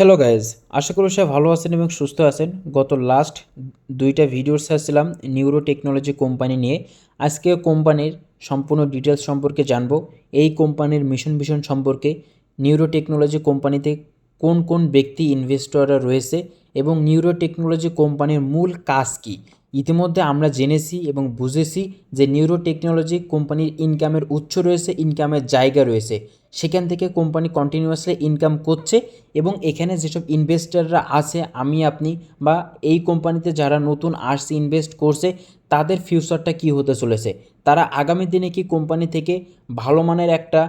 Hello guys, আশা করি সবাই ভালো আছেন এবং সুস্থ আছেন। গত লাস্ট দুইটা ভিডিও ছাড়ছিলাম নিউরো টেকনোলজি কোম্পানি নিয়ে। আজকে কোম্পানির সম্পূর্ণ ডিটেলস সম্পর্কে জানবো, এই কোম্পানির মিশন ভিশন সম্পর্কে, নিউরো টেকনোলজি কোম্পানিতে কোন কোন ব্যক্তি ইনভেস্টররা রয়েছে এবং নিউরো টেকনোলজি কোম্পানির মূল কাজ কী। ইতিমধ্যে আমরা জেনেছি এবং বুঝেছি যে নিউরো টেকনোলজি কোম্পানির ইনকামের উৎস রয়েছে, ইনকামের জায়গা রয়েছে, সেখান থেকে কোম্পানি কন্টিনিউয়াসলি ইনকাম করছে এবং এখানে যেসব ইনভেস্টররা আছে, আমি আপনি বা এই কোম্পানিতে যারা নতুন আসছে ইনভেস্ট করছে, তাদের ফিউচারটা কী হতে চলেছে, তারা আগামী দিনে কি কোম্পানি থেকে ভালো মানের একটা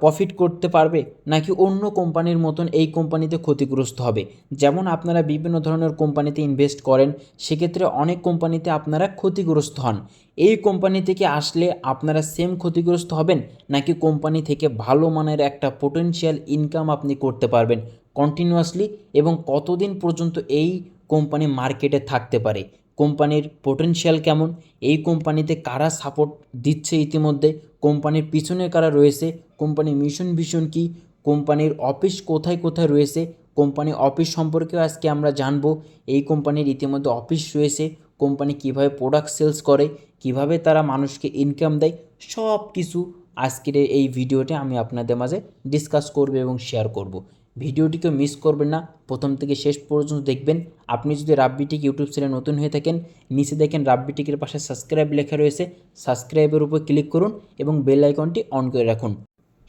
প্রফিট করতে পারবে নাকি অন্য কোম্পানির মতন এই কোম্পানিতে ক্ষতিগ্রস্ত হবে। যেমন আপনারা বিভিন্ন ধরনের কোম্পানিতে ইনভেস্ট করেন, সেক্ষেত্রে অনেক কোম্পানিতে আপনারা ক্ষতিগ্রস্ত হন। এই কোম্পানি থেকে আসলে আপনারা সেম ক্ষতিগ্রস্ত হবেন নাকি কোম্পানি থেকে ভালো মানের একটা পোটেনশিয়াল ইনকাম আপনি করতে পারবেন কন্টিনিউয়াসলি, এবং কতদিন পর্যন্ত এই কোম্পানি মার্কেটে থাকতে পারে, কোম্পানির পোটেনশিয়াল কেমন, এই কোম্পানিতে কারা সাপোর্ট দিচ্ছে, ইতিমধ্যে কোম্পানির পিছনে কারা রয়েছে, কোম্পানির মিশন ভিশন কী, কোম্পানির অফিস কোথায় কোথায় রয়েছে, কোম্পানির অফিস সম্পর্কেও আজকে আমরা জানবো। এই কোম্পানির ইতিমধ্যে অফিস রয়েছে, কোম্পানি কীভাবে প্রোডাক্ট সেলস করে, কিভাবে তারা মানুষকে ইনকাম দেয়, সব কিছু আজকের এই ভিডিওতে আমি আপনাদের মাঝে ডিসকাস করব এবং শেয়ার করব। ভিডিওটিকে মিস করবেন না, প্রথম থেকে শেষ পর্যন্ত দেখবেন। আপনি যদি রাব্বিটিক ইউটিউব চ্যানেলে নতুন হয়ে থাকেন, নিচে দেখেন রাব্বিটিকের পাশে সাবস্ক্রাইব লেখা রয়েছে, সাবস্ক্রাইবের উপর ক্লিক করুন এবং বেল আইকনটি অন করে রাখুন।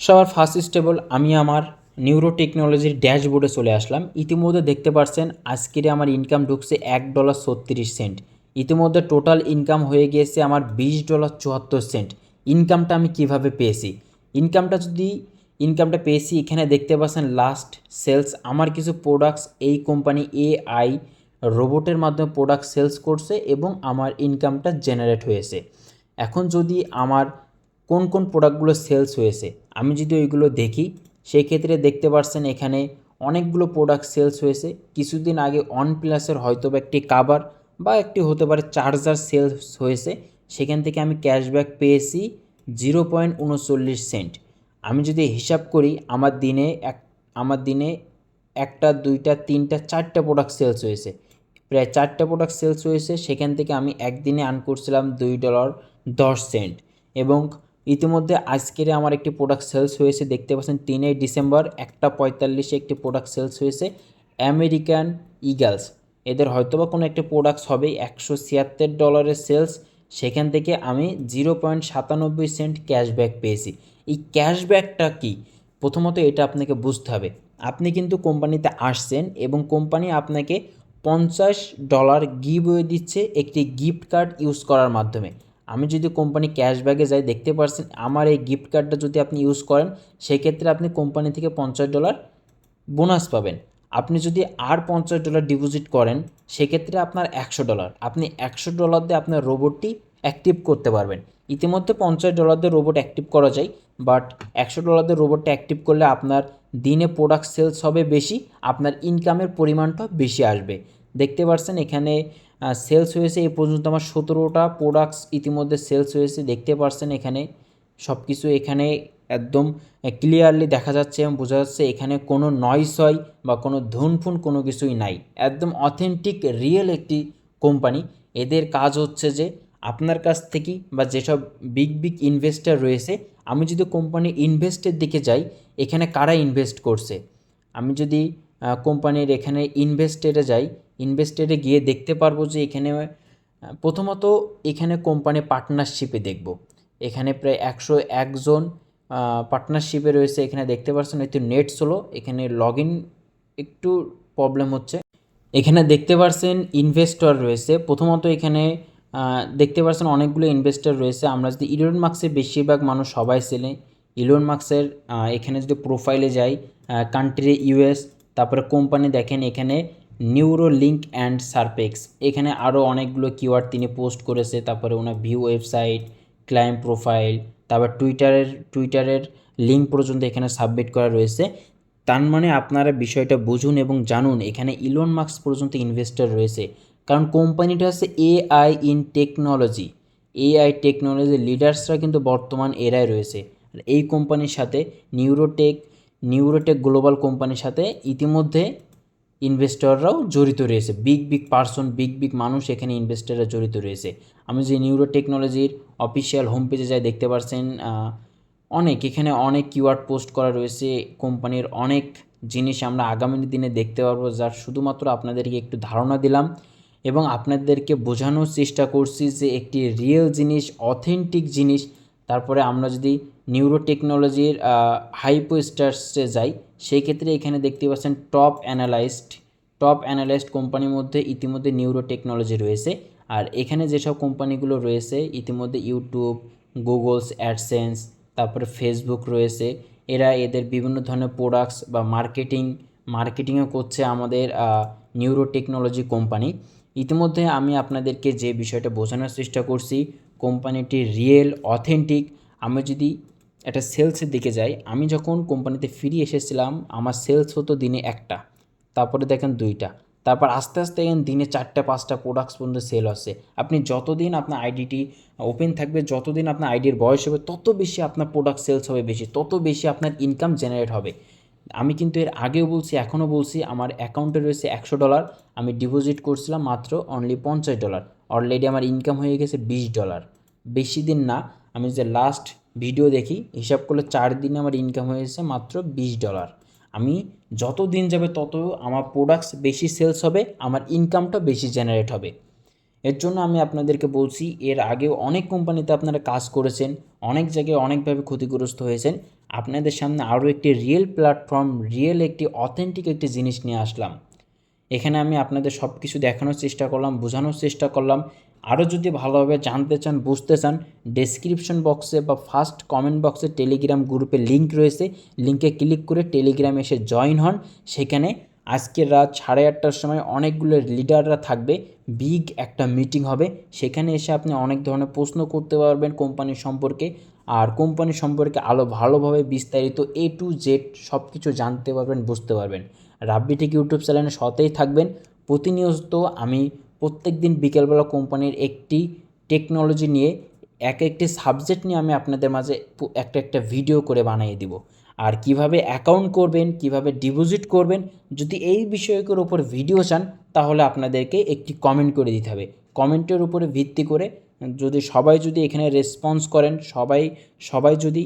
সবার ফার্স্ট স্টেবল আমি আমার নিউরো টেকনোলজির ড্যাশবোর্ডে চলে আসলাম। ইতিমধ্যে দেখতে পাচ্ছেন আজকের আমার ইনকাম ঢুকছে $1.36। ইতিমধ্যে টোটাল ইনকাম হয়ে গিয়েছে আমার $20.74। ইনকামটা আমি কিভাবে পেয়েছি, ইনকামটা পেয়েছি এখানে দেখতে পাচ্ছেন লাস্ট সেলস, আমার কিছু প্রোডাক্টস এই কোম্পানি এআই রোবটের মাধ্যমে প্রোডাক্ট সেলস করছে এবং আমার ইনকামটা জেনারেট হয়েছে। এখন যদি আমার কোন কোন প্রোডাক্টগুলো সেলস হয়েছে আমি যদি ওইগুলো দেখি, সেই ক্ষেত্রে দেখতে পাচ্ছেন এখানে অনেকগুলো প্রোডাক্ট সেলস হয়েছে। কিছুদিন আগে OnePlus-এর হয়তো বা একটি কাভার বা একটি হতে পারে চার্জার সেলস হয়েছে, সেখান থেকে আমি ক্যাশব্যাক পেয়েছি 0.39 সেন্ট। আমি যদি হিসাব করি আমার দিনে একটা দুইটা তিনটা চারটা প্রোডাক্ট সেলস হয়েছে, প্রায় চারটা প্রোডাক্ট সেলস হয়েছে। সেখান থেকে আমি একদিনে আর্ন করছিলাম $2.10। এবং ইতিমধ্যে আজকের আমার একটি প্রোডাক্ট সেলস হয়েছে, দেখতে পাচ্ছেন 3 ডিসেম্বর 1:45 একটি প্রোডাক্ট সেলস হয়েছে আমেরিকান ইগলস। এদের হয়তোবা কোনো একটা প্রোডাক্টস হবে, $176 সেলস। সেখান থেকে আমি 0.97 সেন্ট ক্যাশব্যাক পেয়েছি। এই ক্যাশব্যাকটা কি, প্রথমত এটা আপনাকে বুঝতে হবে। আপনি কিন্তু কোম্পানিতে আসছেন এবং কোম্পানি আপনাকে $50 গিভওয়ে দিচ্ছে একটি গিফট কার্ড ইউজ করার মাধ্যমে। আমি যদি কোম্পানি ক্যাশব্যাকে যাই, দেখতে পাচ্ছেন আমার এই গিফট কার্ডটা যদি আপনি ইউজ করেন, সেক্ষেত্রে আপনি কোম্পানি থেকে $50 বোনাস পাবেন। আপনি যদি আর $50 ডিপোজিট করেন, সেক্ষেত্রে আপনার $100, আপনি $100 দিয়ে আপনার রোবটটি অ্যাক্টিভ করতে পারবেন। ইতিমধ্যে $50 দিয়ে রোবট অ্যাক্টিভ করা যায়, বাট $100 দিয়ে রোবটটা অ্যাক্টিভ করলে আপনার দিনে প্রোডাক্ট সেলস হবে বেশি, আপনার ইনকামের পরিমাণটা বেশি আসবে। দেখতে পাচ্ছেন এখানে সেলস হয়েছে এই পর্যন্ত আমার 17টা প্রোডাক্টস ইতিমধ্যে সেলস হয়েছে। দেখতে পাচ্ছেন এখানে সব কিছু এখানে একদম ক্লিয়ারলি দেখা যাচ্ছে এবং বোঝা যাচ্ছে এখানে কোনো নয়েস হয় বা কোনো ধুনফুন কোনো কিছুই নাই, একদম অথেন্টিক রিয়েল একটি কোম্পানি। এদের কাজ হচ্ছে যে আপনার কাছ থেকে বা যেসব বিগ বিগ ইনভেস্টর রয়েছে, আমি যদি কোম্পানি ইনভেস্টের দিকে যাই, এখানে কারা ইনভেস্ট করছে, আমি যদি কোম্পানির এখানে ইনভেস্টেডে যাই, ইনভেস্টেডে গিয়ে দেখতে পারবো যে এখানে প্রথমত এখানে কোম্পানি পার্টনারশিপে দেখব, এখানে প্রায় 101 জন পার্টনারশিপে রয়েছে। এখানে দেখতে পাচ্ছেন একটু নেট স্লো, এখানে লগ ইন একটু প্রবলেম হচ্ছে। এখানে দেখতে পাচ্ছেন ইনভেস্টর রয়েছে, প্রথমত এখানে দেখতে পাচ্ছেন অনেকগুলো ইনভেস্টর রয়েছে। আমরা যদি ইলন মাস্কের বেশিরভাগ মানুষ সবাই চেনে, ইলন মাস্কের এখানে যদি প্রোফাইলে যাই, কান্ট্রি ইউএস, তারপরে কোম্পানি দেখেন এখানে নিউরো লিঙ্ক অ্যান্ড সারপেক্স, এখানে আরও অনেকগুলো কিওয়ার্ড তিনি পোস্ট করেছে। তারপরে ওনার ভিউ ওয়েবসাইট, ক্লায়েন্ট প্রোফাইল, তারপর টুইটারের লিঙ্ক পর্যন্ত এখানে সাবমিট করা রয়েছে। তার মানে আপনারা বিষয়টা বুঝুন এবং জানুন এখানে ইলন মাস্ক পর্যন্ত ইনভেস্টর রয়েছে, কারণ কোম্পানিটা হচ্ছে এআই টেকনোলজি লিডার্সরা কিন্তু বর্তমান এরাই রয়েছে। আর এই কোম্পানির সাথে নিউরোটেক গ্লোবাল কোম্পানির সাথে ইতিমধ্যে ইনভেস্টররাও জড়িত রয়েছে, big big person, big big মানুষ এখানে ইনভেস্টররা জড়িত রয়েছে। আমি যে নিউরো টেকনোলজির অফিসিয়াল হোম পেজে যাই দেখতে পারছেন এখানে অনেক কিওয়ার্ড পোস্ট করা রয়েছে, কোম্পানির অনেক জিনিস আমরা আগামী দিনে দেখতে পারবো, যার শুধুমাত্র আপনাদেরকে একটু ধারণা দিলাম এবং আপনাদেরকে বোঝানোর চেষ্টা করছি যে একটি রিয়েল জিনিস, অথেন্টিক জিনিস। তারপরে আমরা যদি নিউরো টেকনোলজির হাইপোস্টার্সে যাই, সেই ক্ষেত্রে এখানে দেখতে পাচ্ছেন টপ অ্যানালাইজড কোম্পানির মধ্যে ইতিমধ্যে নিউরো টেকনোলজি রয়েছে। আর এখানে যেসব কোম্পানিগুলো রয়েছে ইতিমধ্যে ইউটিউব, গুগলস অ্যাডসেন্স, তারপরে ফেসবুক রয়েছে। এরা এদের বিভিন্ন ধরনের প্রোডাক্টস বা মার্কেটিংও করছে আমাদের নিউরো টেকনোলজি কোম্পানি। ইতিমধ্যে আমি আপনাদেরকে যে বিষয়টা বোঝানোর চেষ্টা করছি, কোম্পানিটি রিয়েল, অথেন্টিক। আমি যদি একটা সেলসের দিকে যাই, আমি যখন কোম্পানিতে ফিরে এসেছিলাম আমার সেলস হতো দিনে একটা, তারপরে দেখেন দুইটা, তারপর আস্তে আস্তে দেখেন দিনে 4-5টা প্রোডাক্টস পর্যন্ত সেল হচ্ছে। আপনি যতদিন আপনার আইডিটি ওপেন থাকবে, যতদিন আপনার আইডির বয়স হবে, তত বেশি আপনার প্রোডাক্ট সেলস হবে বেশি, তত বেশি আপনার ইনকাম জেনারেট হবে। আমি কিন্তু এর আগেও বলছি, এখনও বলছি, আমার অ্যাকাউন্টে রয়েছে $100, আমি ডিপোজিট করছিলাম মাত্র অনলি $50। অলরেডি আমার ইনকাম হয়ে গেছে $20। বেশি দিন না, আমি যে লাস্ট ভিডিও দেখি হিসাব করলে 4 দিনে আমার ইনকাম হয়েছে মাত্র $20। আমি যত দিন যাবে তত আমার প্রোডাক্টস বেশি সেলস হবে, আমার ইনকামটা বেশি জেনারেট হবে। এর জন্য আমি আপনাদেরকে বলছি, এর আগেও অনেক কোম্পানিতে আপনারা কাজ করেছেন, অনেক জায়গায় অনেকভাবে ক্ষতিগ্রস্ত হয়েছেন। আপনাদের সামনে আরও একটি রিয়েল প্ল্যাটফর্ম, রিয়েল একটি অথেন্টিক একটি জিনিস নিয়ে আসলাম। এখানে আমি আপনাদের সব কিছু দেখানোর চেষ্টা করলাম, বোঝানোর চেষ্টা করলাম। আরও যদি ভালোভাবে জানতে চান, বুঝতে চান, ডেসক্রিপশন বক্সে বা ফার্স্ট কমেন্ট বক্সে টেলিগ্রাম গ্রুপের লিঙ্ক রয়েছে, লিঙ্কে ক্লিক করে টেলিগ্রামে এসে জয়েন হন। সেখানে আজকের রাত 8:30টার সময় অনেকগুলো লিডাররা থাকবে, বিগ একটা মিটিং হবে। সেখানে এসে আপনি অনেক ধরনের প্রশ্ন করতে পারবেন কোম্পানি সম্পর্কে, আর কোম্পানি সম্পর্কে আরও ভালোভাবে বিস্তারিত A to Z সব কিছু জানতে পারবেন, বুঝতে পারবেন। রাব্বি টেক ইউটিউব চ্যানেলের সাথেই থাকবেন। প্রতিনিয়ত আমি প্রত্যেক দিন বিকেলবেলা কোম্পানির একটি টেকনোলজি নিয়ে, একটি সাবজেক্ট নিয়ে আমি আপনাদের মাঝে একটা ভিডিও করে বানিয়ে দিব। আর কিভাবে অ্যাকাউন্ট করবেন, কিভাবে ডিপোজিট করবেন, যদি এই বিষয়গুলোর উপর ভিডিও চান তাহলে আপনাদেরকে একটি কমেন্ট করে দিতে হবে। কমেন্টের উপরে ভিত্তি করে যদি এখানে রেসপন্স করেন, সবাই যদি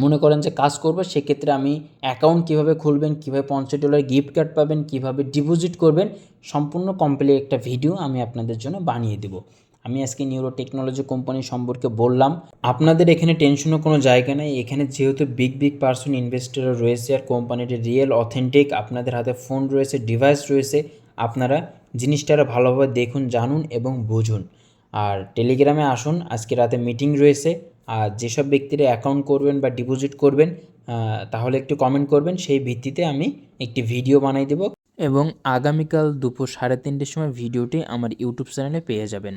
মনে করেন যে কাজ করবে, সেক্ষেত্রে আমি অ্যাকাউন্ট কীভাবে খুলবেন, কীভাবে $50 গিফট কার্ড পাবেন, কীভাবে ডিপোজিট করবেন, সম্পূর্ণ কমপ্লিট একটা ভিডিও আমি আপনাদের জন্য বানিয়ে দেব। আমি আজকে নিউরো টেকনোলজি কোম্পানি সম্পর্কে বললাম। আপনাদের এখানে টেনশনের কোনো জায়গা নেই। এখানে যেহেতু বিগ বিগ পার্সন ইনভেস্টররা রয়েছে আর কোম্পানিটি রিয়েল, অথেন্টিক, আপনাদের হাতে ফোন রয়েছে, ডিভাইস রয়েছে, আপনারা জিনিসটা ভালোভাবে দেখুন, জানুন এবং বুঝুন। আর টেলিগ্রামে আসুন, আজকে রাতে মিটিং রয়েছে। আর যেসব ব্যক্তিরা অ্যাকাউন্ট করবেন বা ডিপোজিট করবেন তাহলে একটু কমেন্ট করবেন, সেই ভিত্তিতে আমি একটি ভিডিও বানাই দেব এবং আগামীকাল দুপুর 3:30টার সময় ভিডিওটি আমার ইউটিউব চ্যানেলে পেয়ে যাবেন।